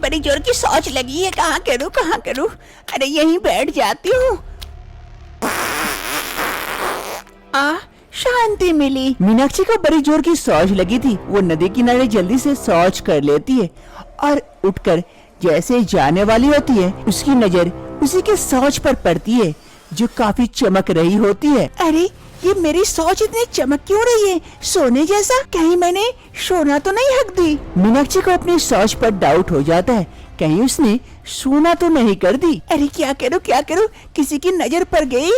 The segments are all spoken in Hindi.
बड़ी जोर की शौच लगी है, कहाँ करूँ। अरे यहीं बैठ जाती हूँ। शांति मिली। मीनाक्षी को बड़ी जोर की शौच लगी थी। वो नदी किनारे जल्दी से शौच कर लेती है और उठकर जैसे जाने वाली होती है, उसकी नजर उसी के शौच पर पड़ती है जो काफी चमक रही होती है। अरे ये मेरी शौच इतनी चमक क्यों रही है, सोने जैसा? कहीं मैंने सोना तो नहीं हक दी? मीनाक्षी को अपनी शौच पर डाउट हो जाता है, कहीं उसने सोना तो नहीं कर दी। अरे क्या करूँ, किसी की नजर पड़ गई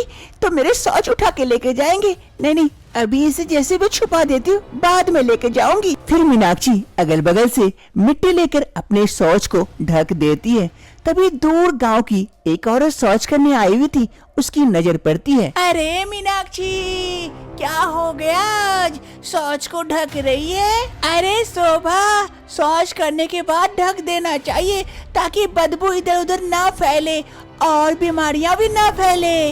तो मेरे शौच उठा के लेके जाएंगे। नहीं, अभी इसे जैसे भी छुपा देती हूँ, बाद में लेके जाऊंगी। फिर मीनाक्षी अगल बगल से मिट्टी लेकर अपने शौच को ढक देती है। तभी दूर गांव की एक औरत शौच करने आई हुई थी, उसकी नजर पड़ती है। अरे मीनाक्षी, क्या हो गया? आज शौच को ढक रही है? अरे शोभा, शौच करने के बाद ढक देना चाहिए ताकि बदबू इधर उधर ना फैले और बीमारियां भी ना फैले।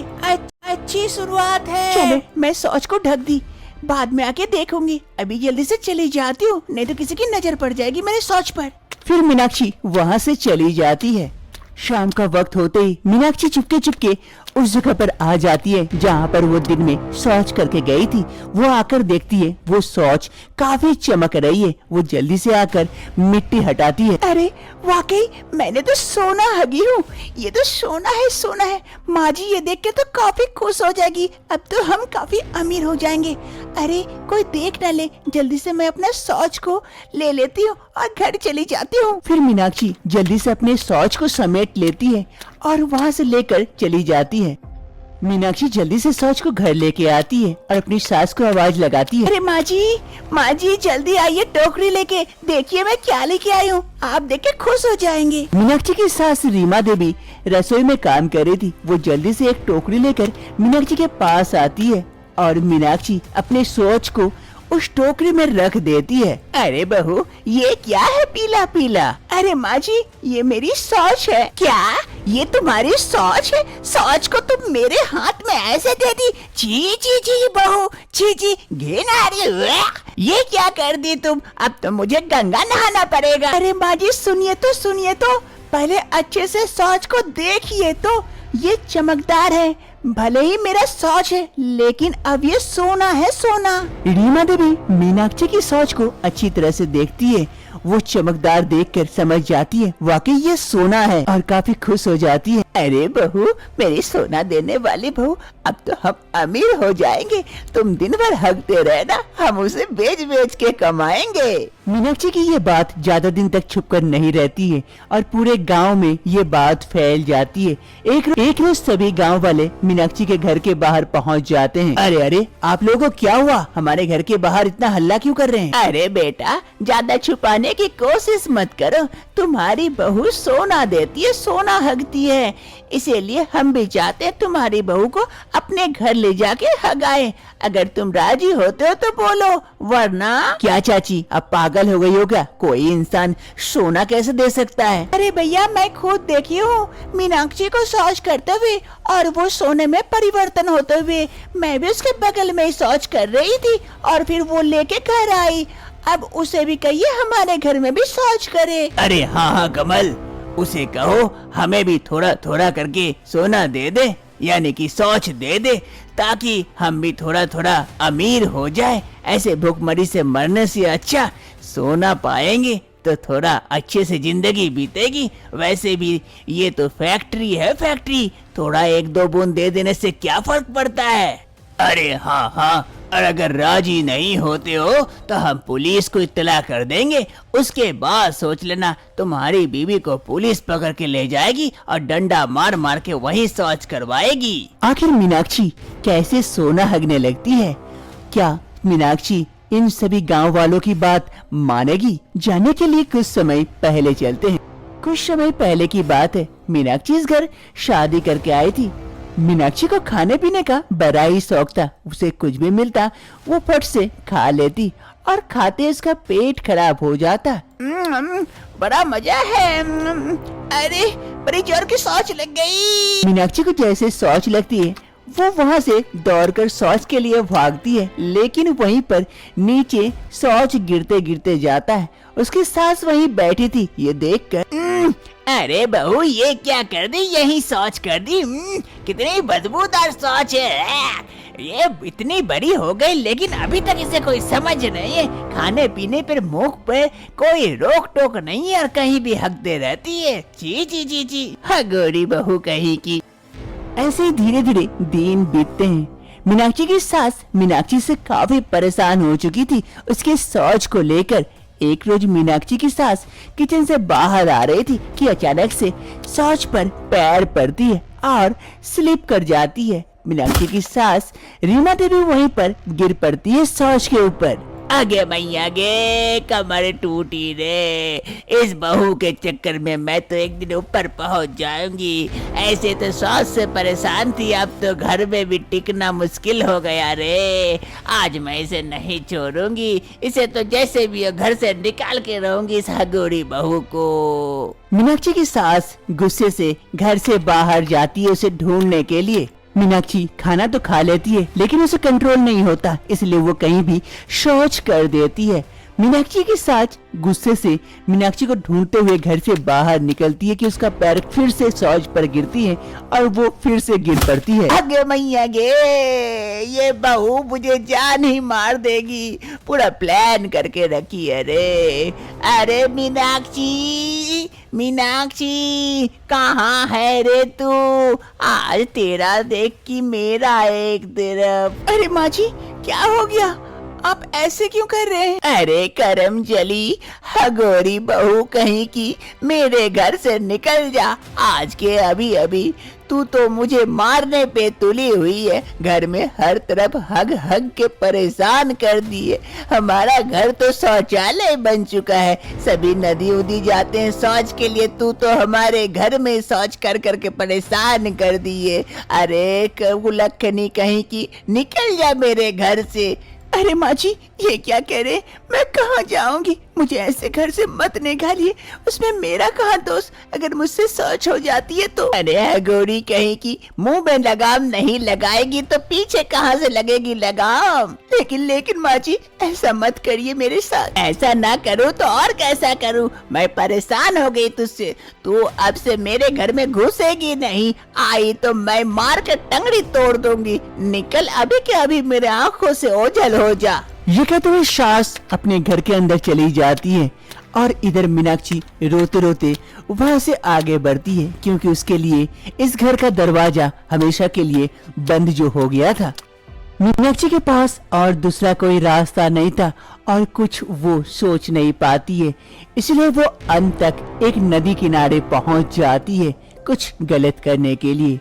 अच्छी शुरुआत है। चलो मैं शौच को ढक दी, बाद में आके देखूंगी। अभी जल्दी से चली जाती हूँ, नहीं तो किसी की नजर पड़ जाएगी मेरे शौच पर। फिर मीनाक्षी वहाँ से चली जाती है। शाम का वक्त होते ही मीनाक्षी चुपके उस जगह पर आ जाती है जहाँ पर वो दिन में शौच करके गई थी। वो आकर देखती है वो शौच काफी चमक रही है। वो जल्दी से आकर मिट्टी हटाती है। अरे वाकई मैंने तो सोना हगी हूँ, ये तो सोना है। माँ जी ये देख के तो काफी खुश हो जाएगी, अब तो हम काफी अमीर हो जाएंगे। अरे कोई देख न ले, जल्दी से मैं अपना शौच को ले लेती हूँ और घर चली जाती हूँ। फिर मीनाक्षी जल्दी से अपने शौच को समेट लेती है और वहाँ से लेकर चली जाती है। मीनाक्षी जल्दी से शौच को घर लेके आती है और अपनी सास को आवाज लगाती है। अरे माँ जी जल्दी आइए, टोकरी लेके, देखिए मैं क्या लेके आई हूँ, आप देख के खुश हो जाएंगे। मीनाक्षी की सास रीमा देवी रसोई में काम कर रही थी। वो जल्दी से एक टोकरी लेकर मीनाक्षी के पास आती है और मीनाक्षी अपने शौच को उस टोकरी में रख देती है। अरे बहू, ये क्या है पीला पीला? अरे माँ जी, ये मेरी शौच है। क्या ये तुम्हारी शौच है? शौच को तुम मेरे हाथ में ऐसे दे दी? जी बहू, जी घिन आ रही है। ये क्या कर दी तुम? अब तो मुझे गंगा नहाना पड़ेगा। अरे माँ जी सुनिए तो, पहले अच्छे से शौच को देखिए तो, ये चमकदार है। भले ही मेरा शौच है, लेकिन अब ये सोना है, सोना। रीमा देवी मीनाक्षी की शौच को अच्छी तरह से देखती है। वो चमकदार देखकर समझ जाती है वाकई ये सोना है और काफी खुश हो जाती है। अरे बहू, मेरी सोना देने वाली बहू, अब तो हम अमीर हो जाएंगे। तुम दिन भर हकते रहना, हम उसे बेच के कमाएंगे। मीनाक्षी की ये बात ज्यादा दिन तक छुपकर नहीं रहती है और पूरे गांव में ये बात फैल जाती है। एक रोज सभी गांव वाले मीनाक्षी के घर के बाहर पहुंच जाते हैं। अरे आप लोगों को क्या हुआ? हमारे घर के बाहर इतना हल्ला क्यों कर रहे हैं? अरे बेटा, ज्यादा छुपाने की कोशिश मत करो। तुम्हारी बहू सोना देती है, सोना हगती है, इसीलिए हम भी चाहते हैं तुम्हारी बहू को अपने घर ले जाके हगाए। अगर तुम राजी होते हो तो बोलो, वरना। क्या चाची, अब पागल हो गई हो क्या? कोई इंसान सोना कैसे दे सकता है? अरे भैया, मैं खुद देखी हूँ मीनाक्षी को शौच करते हुए और वो सोने में परिवर्तन होते हुए। मैं भी उसके बगल में शौच कर रही थी और फिर वो लेके घर आई। अब उसे भी कहिए हमारे घर में भी शौच करे। अरे हाँ कमल, उसे कहो हमें भी थोड़ा थोड़ा करके सोना दे दे, यानी कि शौच दे दे, ताकि हम भी थोड़ा थोड़ा अमीर हो जाए। ऐसे भूखमरी से मरने से अच्छा सोना पाएंगे तो थोड़ा अच्छे से जिंदगी बीतेगी। वैसे भी ये तो फैक्ट्री है, फैक्ट्री, थोड़ा एक दो बूंद दे देने से क्या फर्क पड़ता है? अरे हाँ, और अगर राजी नहीं होते हो तो हम पुलिस को इत्तला कर देंगे। उसके बाद सोच लेना, तुम्हारी बीवी को पुलिस पकड़ के ले जाएगी और डंडा मार मार के वही शौच करवाएगी। आखिर मीनाक्षी कैसे सोना हगने लगती है? क्या मीनाक्षी इन सभी गांव वालों की बात मानेगी? जानने के लिए कुछ समय पहले चलते हैं। कुछ समय पहले की बात है, मीनाक्षी इस घर शादी करके आई थी। मीनाक्षी को खाने पीने का बड़ा ही शौक था। उसे कुछ भी मिलता वो फट से खा लेती और खाते उसका पेट खराब हो जाता। बड़ा मजा है। अरे बड़ी जोर की शौच लग गई। मीनाक्षी को जैसे शौच लगती है वो वहाँ से दौड़कर शौच के लिए भागती है, लेकिन वहीं पर नीचे शौच गिरते गिरते जाता है। उसकी सास वहीं बैठी थी। ये देखकर अरे बहू ये क्या कर दी, यही शौच कर दी। कितनी बदबूदार शौच है, ये इतनी बड़ी हो गई लेकिन अभी तक इसे कोई समझ नहीं है। खाने पीने पर मुख पे कोई रोक टोक नहीं है और कहीं भी हकते रहती है। जी जी जी जी, हगोरी बहू कहीं की। ऐसे ही धीरे धीरे दिन बीतते हैं। मीनाक्षी की सास मीनाक्षी से काफी परेशान हो चुकी थी उसके शौच को लेकर। एक रोज मीनाक्षी की सास किचन से बाहर आ रही थी कि अचानक से शौच पर पैर पड़ती है और स्लिप कर जाती है। मीनाक्षी की सास रीमा देवी वहीं पर गिर पड़ती है शौच के ऊपर। आगे मैया गे, कमर टूटी रे। इस बहू के चक्कर में मैं तो एक दिन ऊपर पहुंच जाऊंगी। ऐसे तो सांस से परेशान थी, अब तो घर में भी टिकना मुश्किल हो गया रे। आज मैं इसे नहीं छोड़ूंगी, इसे तो जैसे भी हो घर से निकाल के रहूंगी इस हगोरी बहू को। मीनाक्षी की सास गुस्से से घर से बाहर जाती है उसे ढूंढने के लिए। मीनाक्षी खाना तो खा लेती है लेकिन उसे कंट्रोल नहीं होता, इसलिए वो कहीं भी शौच कर देती है। मीनाक्षी की सास गुस्से से मीनाक्षी को ढूंढते हुए घर से बाहर निकलती है कि उसका पैर फिर से शौच पर गिरती है और वो फिर से गिर पड़ती है। आगे मैया गे, ये बहू मुझे जान ही मार देगी। पूरा प्लान करके रखी है रे। अरे मीनाक्षी, मीनाक्षी कहाँ है रे तू? आज तेरा देख कि मेरा एक तरफ। अरे माँ जी क्या हो गया, आप ऐसे क्यों कर रहे हैं? अरे करम जली, हगोरी बहू कहीं की, मेरे घर से निकल जा आज के अभी अभी। तू तो मुझे मारने पे तुली हुई है। घर में हर तरफ हग हग के परेशान कर दिए। हमारा घर तो शौचालय बन चुका है, सभी नदी उदी जाते हैं शौच के लिए, तू तो हमारे घर में शौच कर कर के परेशान कर दिए। अरे कुलखनी कहीं की, निकल जा मेरे घर से। अरे माँ जी ये क्या कह रहे, मैं कहाँ जाऊंगी, मुझे ऐसे घर से मत निकालिए, उसमें मेरा कहाँ दोस्त, अगर मुझसे शौच हो जाती है तो। अरे गोरी कहीं की, मुंह में लगाम नहीं लगाएगी तो पीछे कहाँ से लगेगी लगाम? लेकिन माँ जी ऐसा मत करिए मेरे साथ। ऐसा ना करूँ तो और कैसा करूँ? मैं परेशान हो गई तुझसे। तू अब से मेरे घर में घुसेगी नहीं, आई तो मैं मार के टंगड़ी तोड़ दूंगी। निकल अभी के अभी मेरे आंखों से ओझल हो जा। ये कहते हुए सास अपने घर के अंदर चली जाती है और इधर मीनाक्षी रोते रोते वहां से आगे बढ़ती है, क्योंकि उसके लिए इस घर का दरवाजा हमेशा के लिए बंद जो हो गया था। मीनाक्षी के पास और दूसरा कोई रास्ता नहीं था और कुछ वो सोच नहीं पाती है, इसलिए वो अंत तक एक नदी किनारे पहुंच जाती है कुछ गलत करने के लिए।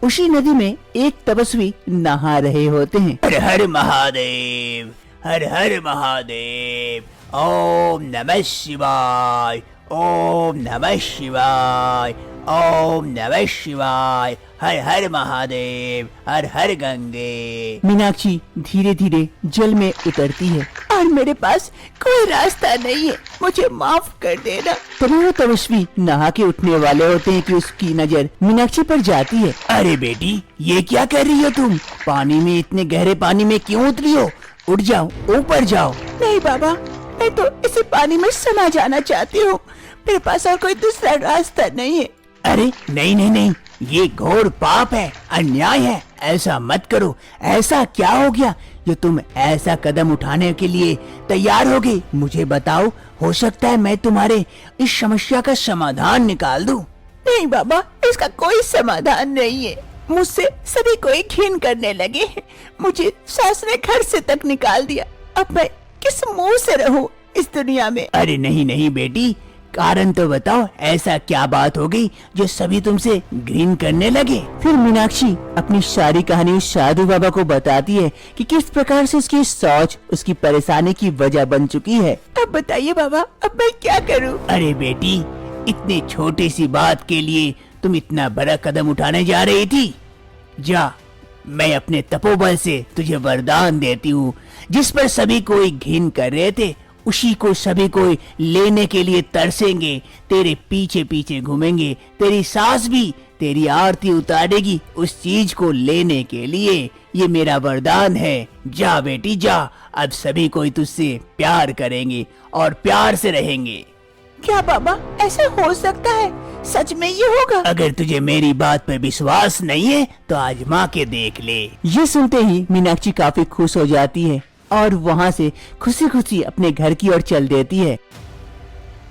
उसी नदी में एक तपस्वी नहा रहे होते हैं। हर हर महादेव, हर हर महादेव, ओम नमः शिवाय, ओम नमः शिवाय, ओम नमः शिवाय, हर हर महादेव, हर हर गंगे। मीनाक्षी धीरे धीरे जल में उतरती है और मेरे पास कोई रास्ता नहीं है, मुझे माफ कर देना। तभी वो तपस्वी नहा के उठने वाले होते हैं कि उसकी नजर मीनाक्षी पर जाती है। अरे बेटी ये क्या कर रही हो तुम? पानी में, इतने गहरे पानी में क्यों उतरी हो? उठ जाओ, ऊपर जाओ। नहीं बाबा, मैं तो इसी पानी में समा जाना चाहती हूँ, मेरे पास और कोई दूसरा रास्ता नहीं है। अरे नहीं नहीं नहीं, ये घोर पाप है, अन्याय है, ऐसा मत करो। ऐसा क्या हो गया जो तुम ऐसा कदम उठाने के लिए तैयार हो गई? मुझे बताओ, हो सकता है मैं तुम्हारे इस समस्या का समाधान निकाल दूं। नहीं बाबा, इसका कोई समाधान नहीं है, मुझसे सभी कोई घिन करने लगे हैं, मुझे सास ने घर से तक निकाल दिया, अब मैं किस मुंह से रहूं इस दुनिया में? अरे नहीं नहीं बेटी, कारण तो बताओ, ऐसा क्या बात हो गई जो सभी तुमसे घृण करने लगे? फिर मीनाक्षी अपनी सारी कहानी उस साधु बाबा को बताती है कि किस प्रकार से उसकी सोच उसकी परेशानी की वजह बन चुकी है। अब बताइए बाबा, अब मैं क्या करूं? अरे बेटी, इतनी छोटी सी बात के लिए तुम इतना बड़ा कदम उठाने जा रही थी? जा, मैं अपने तपोबल से तुझे वरदान देती हूँ, जिस पर सभी कोई घिन कर रहे थे उसी को सभी को लेने के लिए तरसेंगे, तेरे पीछे पीछे घूमेंगे। तेरी सास भी तेरी आरती उतारेगी उस चीज को लेने के लिए। ये मेरा वरदान है। जा बेटी जा, अब सभी कोई तुझसे प्यार करेंगे और प्यार से रहेंगे। क्या बाबा, ऐसा हो सकता है? सच में ये होगा? अगर तुझे मेरी बात पे विश्वास नहीं है तो आजमा के देख ले। ये सुनते ही मीनाक्षी काफी खुश हो जाती है और वहाँ से खुशी खुशी अपने घर की ओर चल देती है।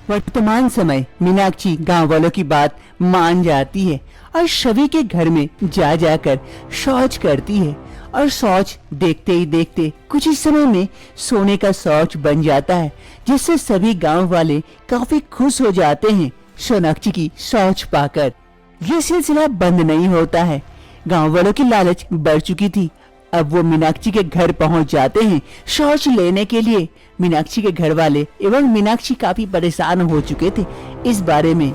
वर्तमान समय मीनाक्षी गांव वालों की बात मान जाती है और शवि के घर में जा जाकर शौच करती है और शौच देखते ही देखते कुछ ही समय में सोने का शौच बन जाता है, जिससे सभी गांव वाले काफी खुश हो जाते हैं सोनाक्षी की शौच पाकर। ये सिलसिला बंद नहीं होता है। गांव वालों की लालच बढ़ चुकी थी। अब वो मीनाक्षी के घर पहुंच जाते हैं शौच लेने के लिए। मीनाक्षी के घर वाले एवं मीनाक्षी काफी परेशान हो चुके थे इस बारे में।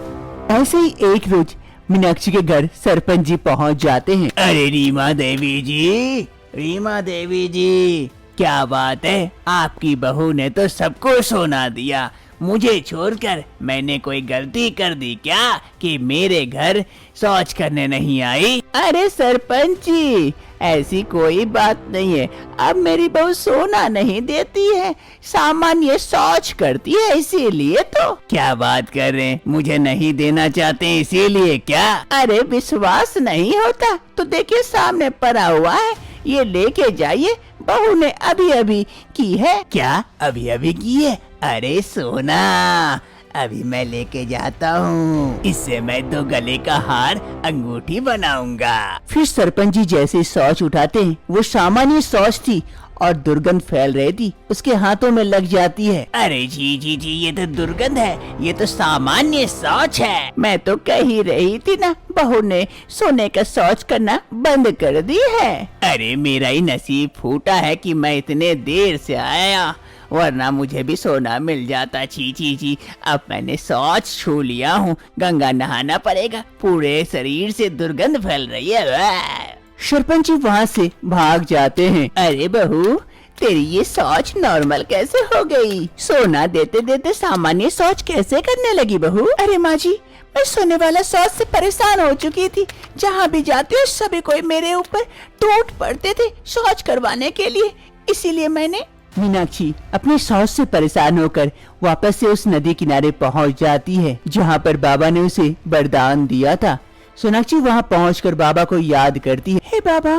ऐसे ही एक रोज मीनाक्षी के घर सरपंच जी पहुंच जाते हैं। अरे रीमा देवी जी, रीमा देवी जी, क्या बात है, आपकी बहू ने तो सबको सोना दिया, मुझे छोड़कर। मैंने कोई गलती कर दी क्या कि मेरे घर शौच करने नहीं आई? अरे सरपंच जी, ऐसी कोई बात नहीं है। अब मेरी बहू सोना नहीं देती है, सामान्य शौच करती है, इसीलिए तो। क्या बात कर रहे हैं, मुझे नहीं देना चाहते इसीलिए क्या? अरे विश्वास नहीं होता तो देखिए सामने पड़ा हुआ है, ये लेके जाइए, बहू ने अभी अभी की है। क्या अभी अभी की है? अरे सोना, अभी मैं लेके जाता हूँ, इससे मैं तो गले का हार अंगूठी बनाऊंगा। फिर सरपंच जी जैसे शौच उठाते हैं, वो सामान्य शौच थी और दुर्गंध फैल रही थी, उसके हाथों में लग जाती है। अरे जी जी जी, ये तो दुर्गंध है, ये तो सामान्य शौच है। मैं तो कह ही रही थी ना, बहू ने सोने का शौच करना बंद कर दी है। अरे मेरा ही नसीब फूटा है कि मैं इतने देर से आया, वरना मुझे भी सोना मिल जाता। छी छी छी, अब मैंने शौच छू लिया हूँ, गंगा नहाना पड़ेगा, पूरे शरीर से दुर्गंध फैल रही है। सरपंच जी वहाँ से भाग जाते हैं। अरे बहू, तेरी ये शौच नॉर्मल कैसे हो गई? सोना देते देते सामान्य शौच कैसे करने लगी बहू? अरे माँ जी, मैं सोने वाला शौच से परेशान हो चुकी थी। जहाँ भी जाती हूँ सभी कोई मेरे ऊपर टूट पड़ते थे शौच करवाने के लिए, इसीलिए मैंने। मीनाक्षी अपने शौच से परेशान होकर वापस से उस नदी किनारे पहुँच जाती है जहाँ पर बाबा ने उसे वरदान दिया था। सोनाक्षी वहाँ पहुँचकर बाबा को याद करती है। हे बाबा,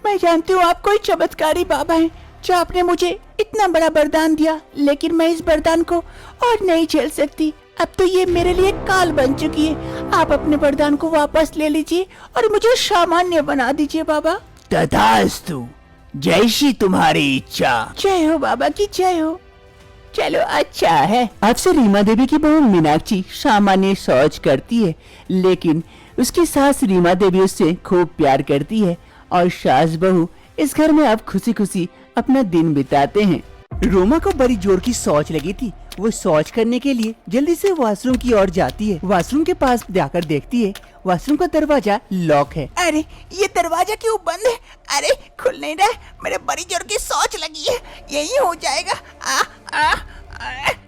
मैं जानती हूँ आप कोई चमत्कारी बाबा हैं जो आपने मुझे इतना बड़ा वरदान दिया, लेकिन मैं इस वरदान को और नहीं झेल सकती। अब तो ये मेरे लिए काल बन चुकी है। आप अपने वरदान को वापस ले लीजिए और मुझे सामान्य बना दीजिए बाबा। तथास्तु, जैसी तुम्हारी इच्छा। जय हो बाबा की जय हो। चलो अच्छा है। अब से रीमा देवी की बहू मीनाक्षी सामान्य शौच करती है, लेकिन उसकी सास रीमा देवी उससे खूब प्यार करती है और सास बहू इस घर में अब खुशी खुशी अपना दिन बिताते हैं। रोमा को बड़ी जोर की शौच लगी थी। वो शौच करने के लिए जल्दी से वॉशरूम की ओर जाती है। वॉशरूम के पास जाकर देखती है वॉशरूम का दरवाजा लॉक है। अरे ये दरवाजा क्यों बंद है? अरे खुल नहीं रहा है, मेरे बड़ी जोर की शौच लगी है, यही हो जाएगा।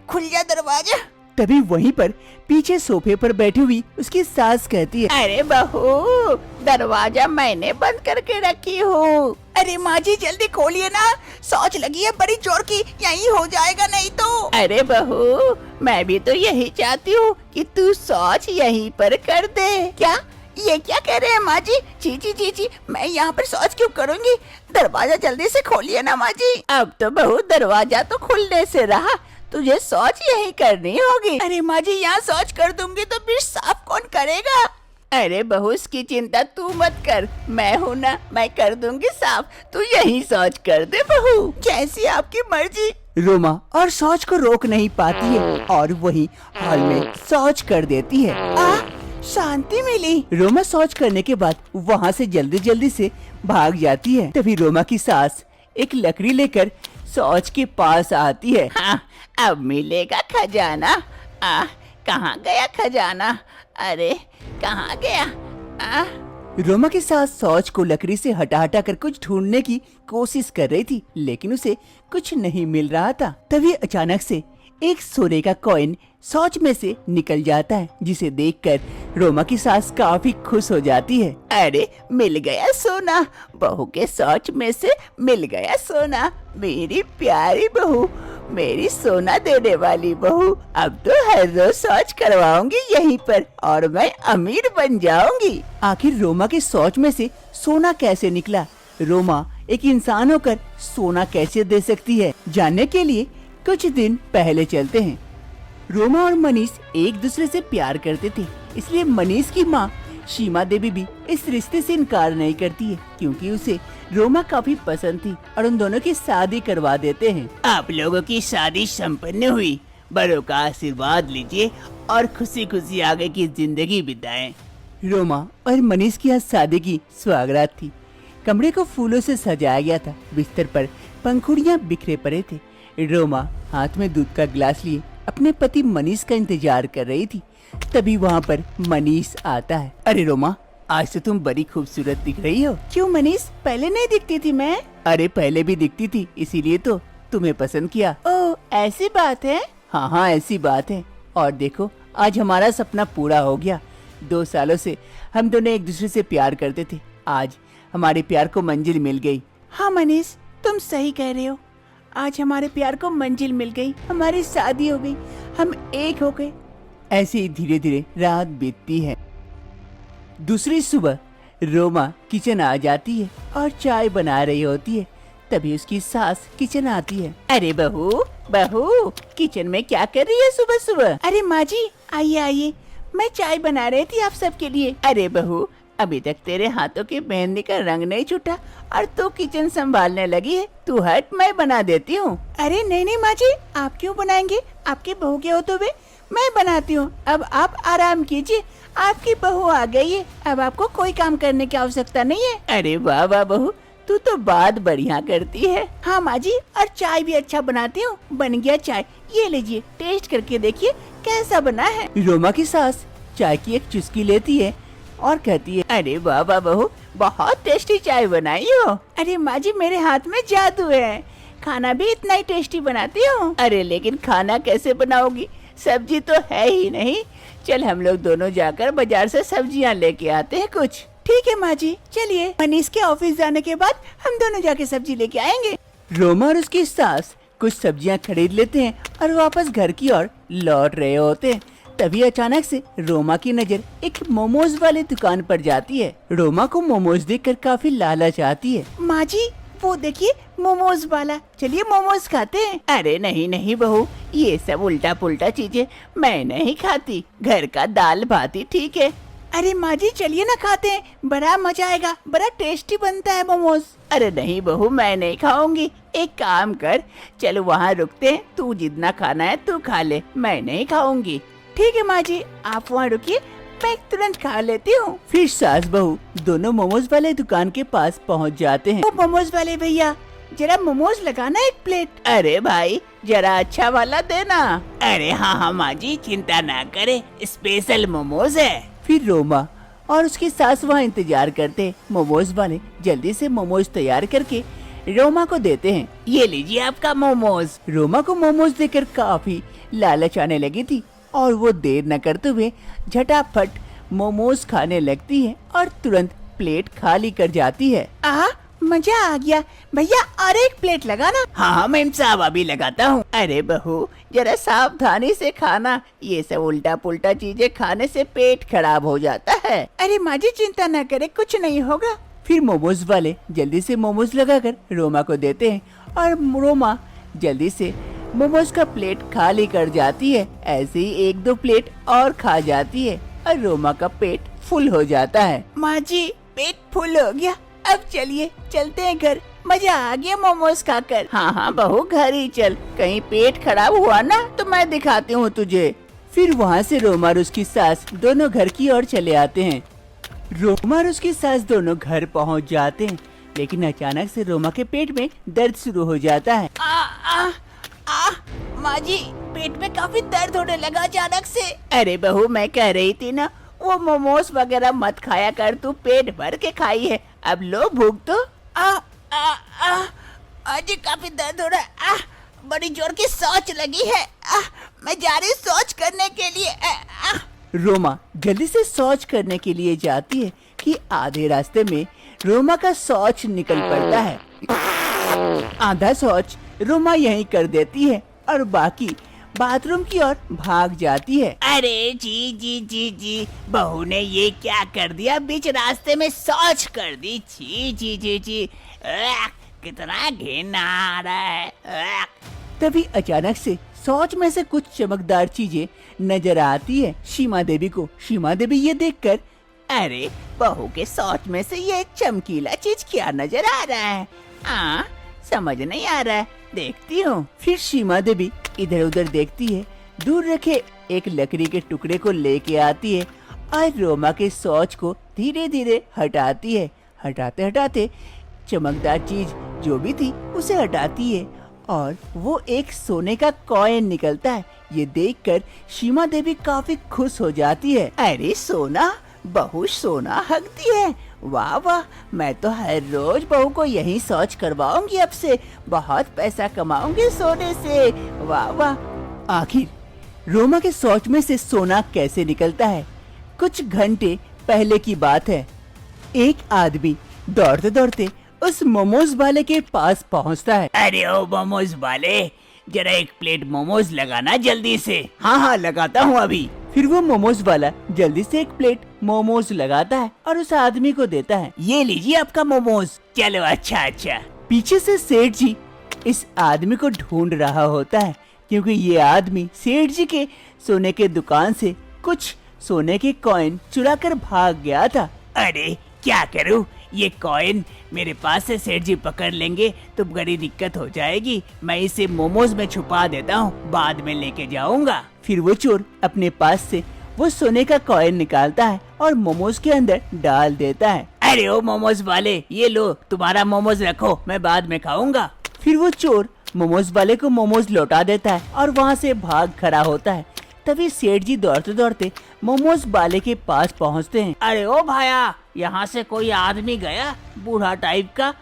खुल जा दरवाजा। तभी वहीं पर पीछे सोफे पर बैठी हुई उसकी सास कहती है, अरे बहू, दरवाजा मैंने बंद करके रखी हूँ। अरे माँ जी जल्दी खोलिए ना, शौच लगी है बड़ी जोर की, यही हो जाएगा नहीं तो। अरे बहू, मैं भी तो यही चाहती हूँ कि तू शौच यहीं पर कर दे। क्या ये क्या कह रहे हैं माँ जी? जी जी जी जी, मैं यहाँ पर शौच क्यों करूँगी? दरवाजा जल्दी से खोलिए ना माँ जी। अब तो बहू दरवाजा तो खुलने से रहा, तुझे शौच यही करनी होगी। अरे माँ जी, यहाँ शौच कर दूंगी तो फिर साफ कौन करेगा? अरे बहू, इसकी चिंता तू मत कर, मैं हूँ ना, मैं कर दूंगी साफ, तू यही शौच कर दे बहू। जैसी आपकी मर्जी। रोमा और शौच को रोक नहीं पाती है और वही हाल में शौच कर देती है। शांति मिली। रोमा शौच करने के बाद वहाँ से जल्दी जल्दी से भाग जाती है। तभी रोमा की सास एक लकड़ी लेकर शौच के पास आती है। हाँ, अब मिलेगा खजाना। कहाँ गया खजाना? अरे कहाँ गया? रोमा के साथ शौच को लकड़ी से हटा हटा कर कुछ ढूंढने की कोशिश कर रही थी, लेकिन उसे कुछ नहीं मिल रहा था। तभी अचानक से एक सोने का कॉइन शौच में से निकल जाता है, जिसे देखकर रोमा की सास काफी खुश हो जाती है। अरे मिल गया सोना, बहू के शौच में से मिल गया सोना। मेरी प्यारी बहू, मेरी सोना देने वाली बहू। अब तो हर रोज शौच करवाऊंगी यहीं पर और मैं अमीर बन जाऊंगी। आखिर रोमा के शौच में से सोना कैसे निकला? रोमा एक इंसान होकर सोना कैसे दे सकती है? जानने के लिए कुछ दिन पहले चलते हैं। रोमा और मनीष एक दूसरे से प्यार करते थे, इसलिए मनीष की माँ सीमा देवी भी इस रिश्ते से इनकार नहीं करती है, क्योंकि उसे रोमा काफी पसंद थी और उन दोनों की शादी करवा देते हैं। आप लोगों की शादी संपन्न हुई, बड़ों का आशीर्वाद लीजिए और खुशी खुशी आगे की जिंदगी बिताएं। रोमा और मनीष की आज शादी की स्वागरात थी। कमरे को फूलों से सजाया गया था। बिस्तर पर पंखुड़ियाँ बिखरे पड़े थे। रोमा हाथ में दूध का गिलास लिए अपने पति मनीष का इंतजार कर रही थी। तभी वहाँ पर मनीष आता है। अरे रोमा, आज तो तुम बड़ी खूबसूरत दिख रही हो। क्यों मनीष, पहले नहीं दिखती थी मैं? अरे पहले भी दिखती थी, इसीलिए तो तुम्हें पसंद किया। ओह, ऐसी बात है? हाँ हाँ, ऐसी बात है। और देखो, आज हमारा सपना पूरा हो गया। 2 सालों से हम दोनों एक दूसरे से प्यार करते थे, आज हमारे प्यार को मंजिल मिल गई। हाँ मनीष, तुम सही कह रहे हो। आज हमारे प्यार को मंजिल मिल गई, हमारी शादी हो गई, हम एक हो गए। ऐसे ही धीरे धीरे रात बीतती है। दूसरी सुबह रोमा किचन आ जाती है और चाय बना रही होती है। तभी उसकी सास किचन आती है। अरे बहू, बहू, किचन में क्या कर रही है सुबह सुबह? अरे माँ जी, आइए आइए, मैं चाय बना रही थी आप सबके लिए। अरे बहू, अभी तक तेरे हाथों की मेहंदी का रंग नहीं छूटा और तू किचन संभालने लगी है। तू हट, मैं बना देती हूँ। अरे नहीं नहीं माँ जी, आप क्यों बनाएंगे? आपके बहू के होते हुए मैं बनाती हूँ। अब आप आराम कीजिए, आपकी बहू आ गई है, अब आपको कोई काम करने की आवश्यकता नहीं है। अरे वाह वाह बहू, तू तो बात बढ़िया करती है। हाँ माँ जी, और चाय भी अच्छा बनाती हूँ। बन गया चाय, ये लीजिए, टेस्ट करके देखिए कैसा बना है। रोमा की सास चाय की एक चुस्की लेती है और कहती है, अरे वाह वाह बहू, बहुत टेस्टी चाय बनाई हो। अरे माँ जी, मेरे हाथ में जादू है, खाना भी इतना ही टेस्टी बनाती हूँ। अरे लेकिन खाना कैसे बनाओगी? सब्जी तो है ही नहीं। चल हम लोग दोनों जाकर बाजार से सब्जियाँ लेके आते हैं कुछ। ठीक है माँ जी, चलिए। मनीष के ऑफिस जाने के बाद हम दोनों जाके सब्जी लेके आएंगे। रोमा और उसकी सास कुछ सब्जियाँ खरीद लेते हैं और वापस घर की ओर लौट रहे होते हैं। तभी अचानक से रोमा की नजर एक मोमोज वाले दुकान पर जाती है। रोमा को मोमोज देखकर काफी लालच आती है। माँ जी, वो देखिए मोमोज वाला, चलिए मोमोज खाते हैं। अरे नहीं नहीं बहू, ये सब उल्टा पुल्टा चीजें मैं नहीं खाती, घर का दाल भात ही ठीक है। अरे माँ जी, चलिए ना खाते हैं, बड़ा मजा आएगा, बड़ा टेस्टी बनता है मोमोज। अरे नहीं बहू, मैं नहीं खाऊंगी। एक काम कर, चलो वहाँ रुकते हैं, तू जितना खाना है तू खा ले, मैं नहीं खाऊंगी। ठीक है माँ जी, आप वहाँ रुकिए, मैं तुरंत खा लेती हूँ। फिर सास बहू दोनों मोमोज वाले दुकान के पास पहुँच जाते हैं। मोमोज वाले भैया, जरा मोमोज लगाना एक प्लेट। अरे भाई, जरा अच्छा वाला देना। अरे हाँ हाँ माँ जी, चिंता ना करे, स्पेशल मोमोज है। फिर रोमा और उसकी सास वहाँ इंतजार करते। मोमोज वाले जल्दी से मोमोज तैयार करके रोमा को देते हैं। ये लीजिए आपका मोमोज। रोमा को मोमोज देकर काफी लालच आने लगी थी और वो देर न करते हुए झटाफट मोमोज खाने लगती है और तुरंत प्लेट खाली कर जाती है। मजा आ गया भैया, और एक प्लेट लगाना। हाँ हाँ मैम साहब, अभी लगाता हूँ। अरे बहू, जरा सावधानी से खाना, ये सब उल्टा पुल्टा चीजें खाने से पेट खराब हो जाता है। अरे माँ जी, चिंता न करे, कुछ नहीं होगा। फिर मोमोज वाले जल्दी से मोमोज लगाकर रोमा को देते हैं और रोमा जल्दी से मोमोज का प्लेट खाली कर जाती है। ऐसे ही 1-2 प्लेट और खा जाती है और रोमा का पेट फुल हो जाता है। माँ जी, पेट फुल हो गया, अब चलिए चलते हैं घर, मजा आ गया मोमोज खाकर। हाँ हाँ बहू, घर ही चल, कहीं पेट खराब हुआ ना तो मैं दिखाती हूँ तुझे। फिर वहाँ से रोमा और उसकी सास दोनों घर की ओर चले आते हैं। रोमा और उसकी सास दोनों घर पहुँच जाते हैं, लेकिन अचानक से रोमा के पेट में दर्द शुरू हो जाता है। माँ जी, पेट में काफी दर्द होने लगा अचानक से। अरे बहू, मैं कह रही थी ना, वो मोमोज वगैरह मत खाया कर, तू पेट भर के खाई है। अब लो भूख तो। आ आ आ आज काफी दर्द हो रहा है। बड़ी जोर की सोच लगी है। मैं जा रही सोच करने के लिए। रोमा जल्दी से शौच करने के लिए जाती है कि आधे रास्ते में रोमा का शौच निकल पड़ता है। आधा शौच रोमा यहीं कर देती है और बाकी बाथरूम की ओर भाग जाती है। अरे जी जी जी जी, बहू ने ये क्या कर दिया, बीच रास्ते में शौच कर दी। जी जी जी जी, कितना घिन आ रहा है। तभी अचानक से शौच में से कुछ चमकदार चीजें नजर आती है सीमा देवी को। सीमा देवी ये देखकर, अरे बहू के शौच में से ये चमकीला चीज क्या नजर आ रहा है? समझ नहीं आ रहा है, देखती हूँ। फिर सीमा देवी इधर उधर देखती है, दूर रखे एक लकड़ी के टुकड़े को लेके आती है और रोमा के शौच को धीरे धीरे हटाती है। हटाते हटाते चमकदार चीज जो भी थी उसे हटाती है और वो एक सोने का कॉइन निकलता है। ये देखकर सीमा देवी काफी खुश हो जाती है। अरे सोना, बहू सोना हकती है। वाह वाह, मैं तो हर रोज बहू को यही शौच करवाऊंगी। अब से बहुत पैसा कमाऊंगी सोने से। वाह वाह। आखिर रोमा के शौच में से सोना कैसे निकलता है? कुछ घंटे पहले की बात है। एक आदमी दौड़ते दौड़ते उस मोमोज वाले के पास पहुंचता है। अरे ओ मोमोज वाले, जरा एक प्लेट मोमोज लगाना जल्दी से। हाँ लगाता हूँ अभी। फिर वो मोमोज वाला जल्दी से एक प्लेट मोमोज लगाता है और उस आदमी को देता है। ये लीजिए आपका मोमोज। चलो अच्छा अच्छा। पीछे से सेठ जी इस आदमी को ढूंढ रहा होता है, क्योंकि ये आदमी सेठ जी के सोने के दुकान से कुछ सोने के कॉइन चुरा कर भाग गया था। अरे क्या करूँ, ये कॉइन मेरे पास से सेठ जी पकड़ लेंगे तो बड़ी दिक्कत हो जाएगी। मैं इसे मोमोज में छुपा देता हूँ, बाद में लेके जाऊंगा। फिर वो चोर अपने पास से वो सोने का कॉइन निकालता है और मोमोज के अंदर डाल देता है। अरे ओ मोमोज वाले, ये लो तुम्हारा मोमोज रखो, मैं बाद में खाऊंगा। फिर वो चोर मोमोज वाले को मोमोज लौटा देता है और वहाँ से भाग खड़ा होता है। तभी सेठ जी दौड़ते दौड़ते मोमोज वाले के पास पहुँचते हैं। अरे ओ भाया, यहाँ से कोई आदमी गया बूढ़ा टाइप का?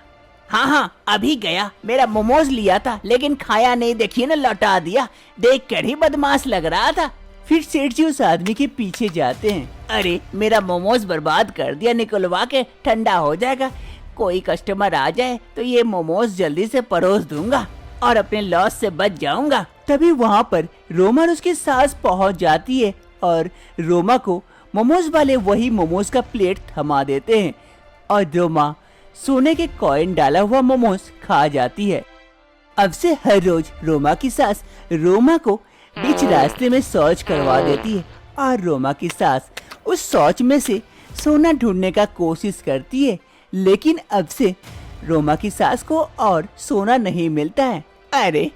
हाँ अभी गया। मेरा मोमोज लिया था लेकिन खाया नहीं, देखिए ना लौटा दिया। देख कर ही बदमाश लग रहा था। फिर सेठ जी उस आदमी के पीछे जाते हैं। अरे मेरा मोमोज बर्बाद कर दिया, निकलवा के ठंडा हो जाएगा। कोई कस्टमर आ जाए तो ये मोमोज जल्दी से परोस दूंगा और अपने लॉस से बच जाऊंगा। तभी वहाँ पर रोमा और उसकी सास पहुँच जाती है और रोमा को मोमोज वाले वही मोमोज का प्लेट थमा देते हैं और रोमा सोने के कॉइन डाला हुआ मोमोज खा जाती है। अब से हर रोज रोमा की सास रोमा को बीच रास्ते में शौच करवा देती है और रोमा की सास उस शौच में से सोना ढूंढने का कोशिश करती है, लेकिन अब से रोमा की सास को और सोना नहीं मिलता है। अरे